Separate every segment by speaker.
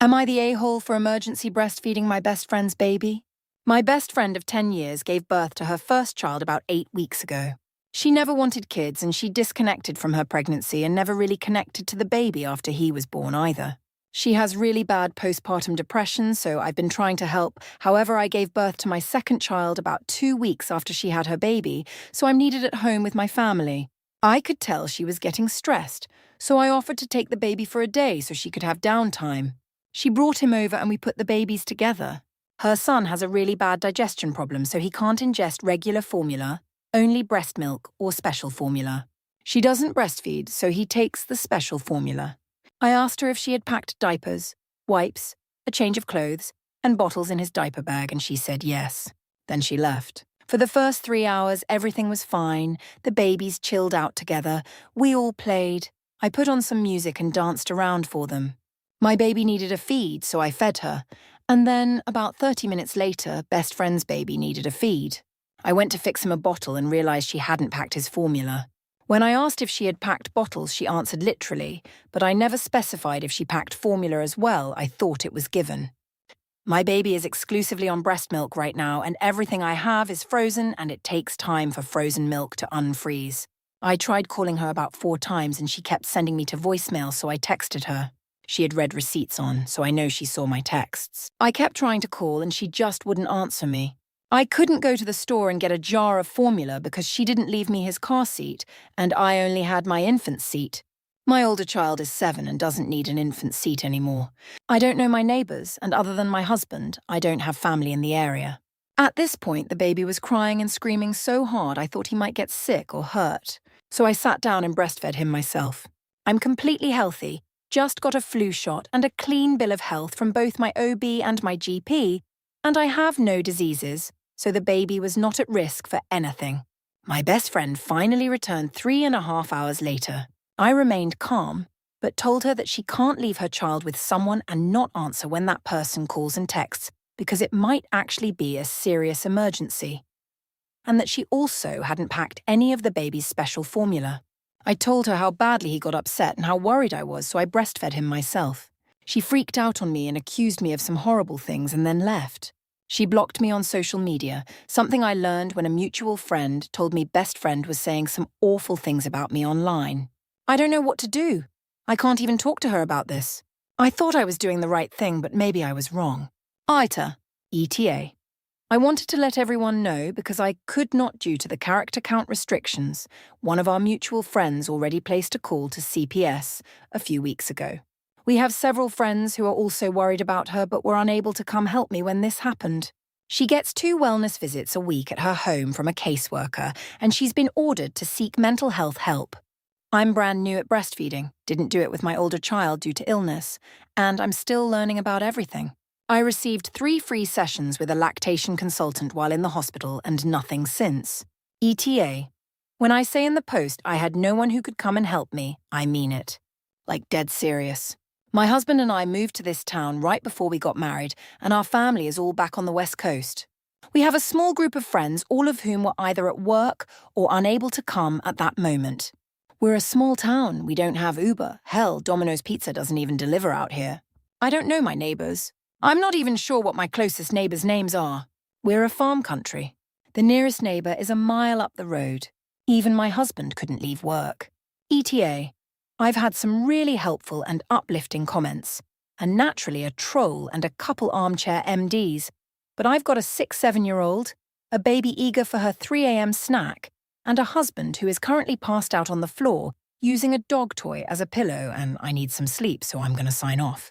Speaker 1: Am I the a-hole for emergency breastfeeding my best friend's baby? My best friend of 10 years gave birth to her first child about 8 weeks ago. She never wanted kids and she disconnected from her pregnancy and never really connected to the baby after he was born either. She has really bad postpartum depression, so I've been trying to help. However, I gave birth to my second child about 2 weeks after she had her baby, so I'm needed at home with my family. I could tell she was getting stressed, so I offered to take the baby for a day so she could have downtime. She brought him over and we put the babies together. Her son has a really bad digestion problem, so he can't ingest regular formula, only breast milk or special formula. She doesn't breastfeed, so he takes the special formula. I asked her if she had packed diapers, wipes, a change of clothes, and bottles in his diaper bag, and she said yes. Then she left. For the first 3 hours, everything was fine. The babies chilled out together. We all played. I put on some music and danced around for them. My baby needed a feed, so I fed her. And then, about 30 minutes later, best friend's baby needed a feed. I went to fix him a bottle and realized she hadn't packed his formula. When I asked if she had packed bottles, she answered literally, but I never specified if she packed formula as well. I thought it was given. My baby is exclusively on breast milk right now, and everything I have is frozen, and it takes time for frozen milk to unfreeze. I tried calling her about 4 times, and she kept sending me to voicemail, so I texted her. She had read receipts on, so I know she saw my texts. I kept trying to call and she just wouldn't answer me. I couldn't go to the store and get a jar of formula because she didn't leave me his car seat, and I only had my infant seat. My older child is 7 and doesn't need an infant seat anymore. I don't know my neighbours, and other than my husband, I don't have family in the area. At this point, the baby was crying and screaming so hard I thought he might get sick or hurt. So I sat down and breastfed him myself. I'm completely healthy. Just got a flu shot and a clean bill of health from both my OB and my GP, and I have no diseases, so the baby was not at risk for anything. My best friend finally returned 3.5 hours later. I remained calm, but told her that she can't leave her child with someone and not answer when that person calls and texts, because it might actually be a serious emergency. And that she also hadn't packed any of the baby's special formula. I told her how badly he got upset and how worried I was, so I breastfed him myself. She freaked out on me and accused me of some horrible things and then left. She blocked me on social media, something I learned when a mutual friend told me best friend was saying some awful things about me online. I don't know what to do. I can't even talk to her about this. I thought I was doing the right thing, but maybe I was wrong. AITA, ETA. I wanted to let everyone know because I could not due to the character count restrictions. One of our mutual friends already placed a call to CPS a few weeks ago. We have several friends who are also worried about her but were unable to come help me when this happened. She gets 2 wellness visits a week at her home from a caseworker, and she's been ordered to seek mental health help. I'm brand new at breastfeeding, didn't do it with my older child due to illness, and I'm still learning about everything. I received 3 free sessions with a lactation consultant while in the hospital and nothing since. ETA. When I say in the post I had no one who could come and help me, I mean it. Like dead serious. My husband and I moved to this town right before we got married, and our family is all back on the West Coast. We have a small group of friends, all of whom were either at work or unable to come at that moment. We're a small town. We don't have Uber. Hell, Domino's Pizza doesn't even deliver out here. I don't know my neighbours. I'm not even sure what my closest neighbours' names are. We're a farm country. The nearest neighbour is a mile up the road. Even my husband couldn't leave work. ETA. I've had some really helpful and uplifting comments, and naturally a troll and a couple armchair MDs, but I've got a 6-7-year-old, a baby eager for her 3 a.m. snack, and a husband who is currently passed out on the floor using a dog toy as a pillow, and I need some sleep, so I'm going to sign off.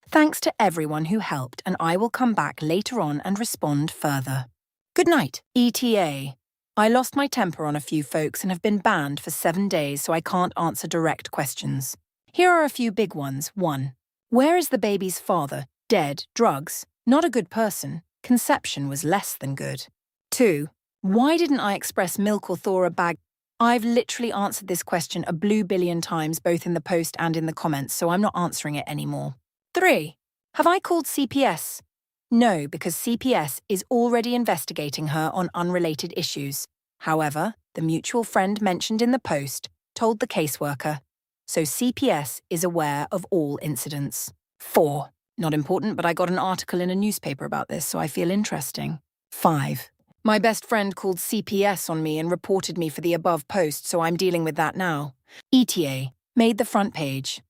Speaker 1: Thanks to everyone who helped, and I will come back later on and respond further. Good night, ETA. I lost my temper on a few folks and have been banned for 7 days, so I can't answer direct questions. Here are a few big ones. 1. Where is the baby's father? Dead, drugs, not a good person, conception was less than good. 2. Why didn't I express milk or thaw a bag? I've literally answered this question a blue billion times, both in the post and in the comments, so I'm not answering it anymore. 3. Have I called CPS? No, because CPS is already investigating her on unrelated issues. However, the mutual friend mentioned in the post told the caseworker, so CPS is aware of all incidents. 4. Not important, but I got an article in a newspaper about this, so I feel interesting. 5. My best friend called CPS on me and reported me for the above post, so I'm dealing with that now. ETA. Made the front page.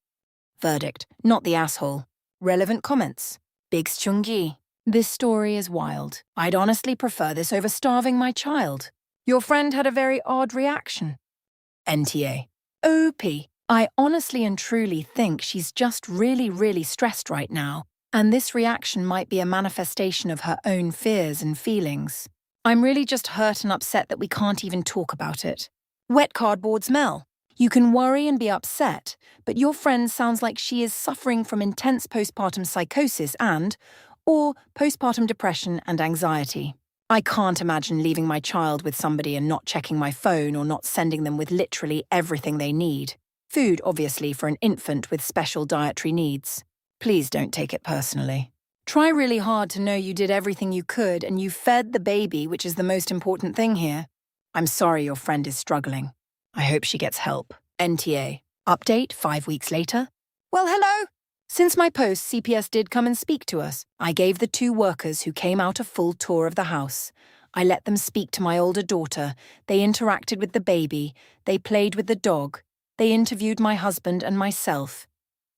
Speaker 1: Verdict. Not the asshole. Relevant comments. Big Chungi. This story is wild. I'd honestly prefer this over starving my child. Your friend had a very odd reaction. NTA. OP. I honestly and truly think she's just really stressed right now, and this reaction might be a manifestation of her own fears and feelings. I'm really just hurt and upset that we can't even talk about it. Wet cardboard smell. You can worry and be upset, but your friend sounds like she is suffering from intense postpartum psychosis or postpartum depression and anxiety. I can't imagine leaving my child with somebody and not checking my phone or not sending them with literally everything they need. Food, obviously, for an infant with special dietary needs. Please don't take it personally. Try really hard to know you did everything you could and you fed the baby, which is the most important thing here. I'm sorry your friend is struggling. I hope she gets help. NTA. Update 5 weeks later. Well, hello. Since my post, CPS did come and speak to us. I gave the 2 workers who came out a full tour of the house. I let them speak to my older daughter. They interacted with the baby. They played with the dog. They interviewed my husband and myself.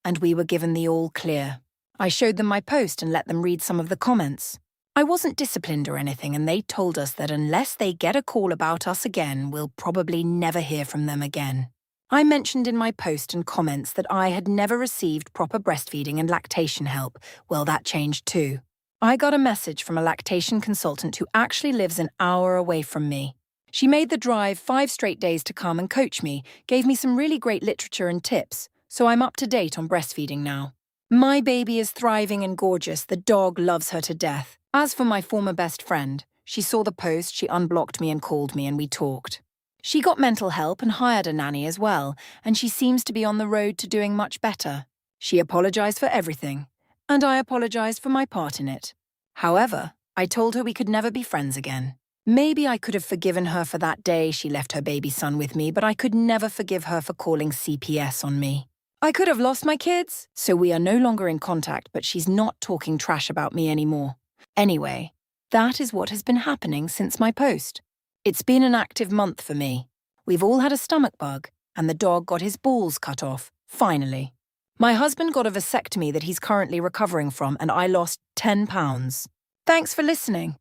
Speaker 1: And we were given the all clear. I showed them my post and let them read some of the comments. I wasn't disciplined or anything, and they told us that unless they get a call about us again, we'll probably never hear from them again. I mentioned in my post and comments that I had never received proper breastfeeding and lactation help. Well, that changed too. I got a message from a lactation consultant who actually lives an hour away from me. She made the drive 5 straight days to come and coach me, gave me some really great literature and tips, so I'm up to date on breastfeeding now. My baby is thriving and gorgeous. The dog loves her to death. As for my former best friend, she saw the post, she unblocked me and called me and we talked. She got mental help and hired a nanny as well, and she seems to be on the road to doing much better. She apologized for everything, and I apologized for my part in it. However, I told her we could never be friends again. Maybe I could have forgiven her for that day she left her baby son with me, but I could never forgive her for calling CPS on me. I could have lost my kids, so we are no longer in contact, but she's not talking trash about me anymore. Anyway, that is what has been happening since my post. It's been an active month for me. We've all had a stomach bug, and the dog got his balls cut off, finally. My husband got a vasectomy that he's currently recovering from, and I lost 10 pounds. Thanks for listening.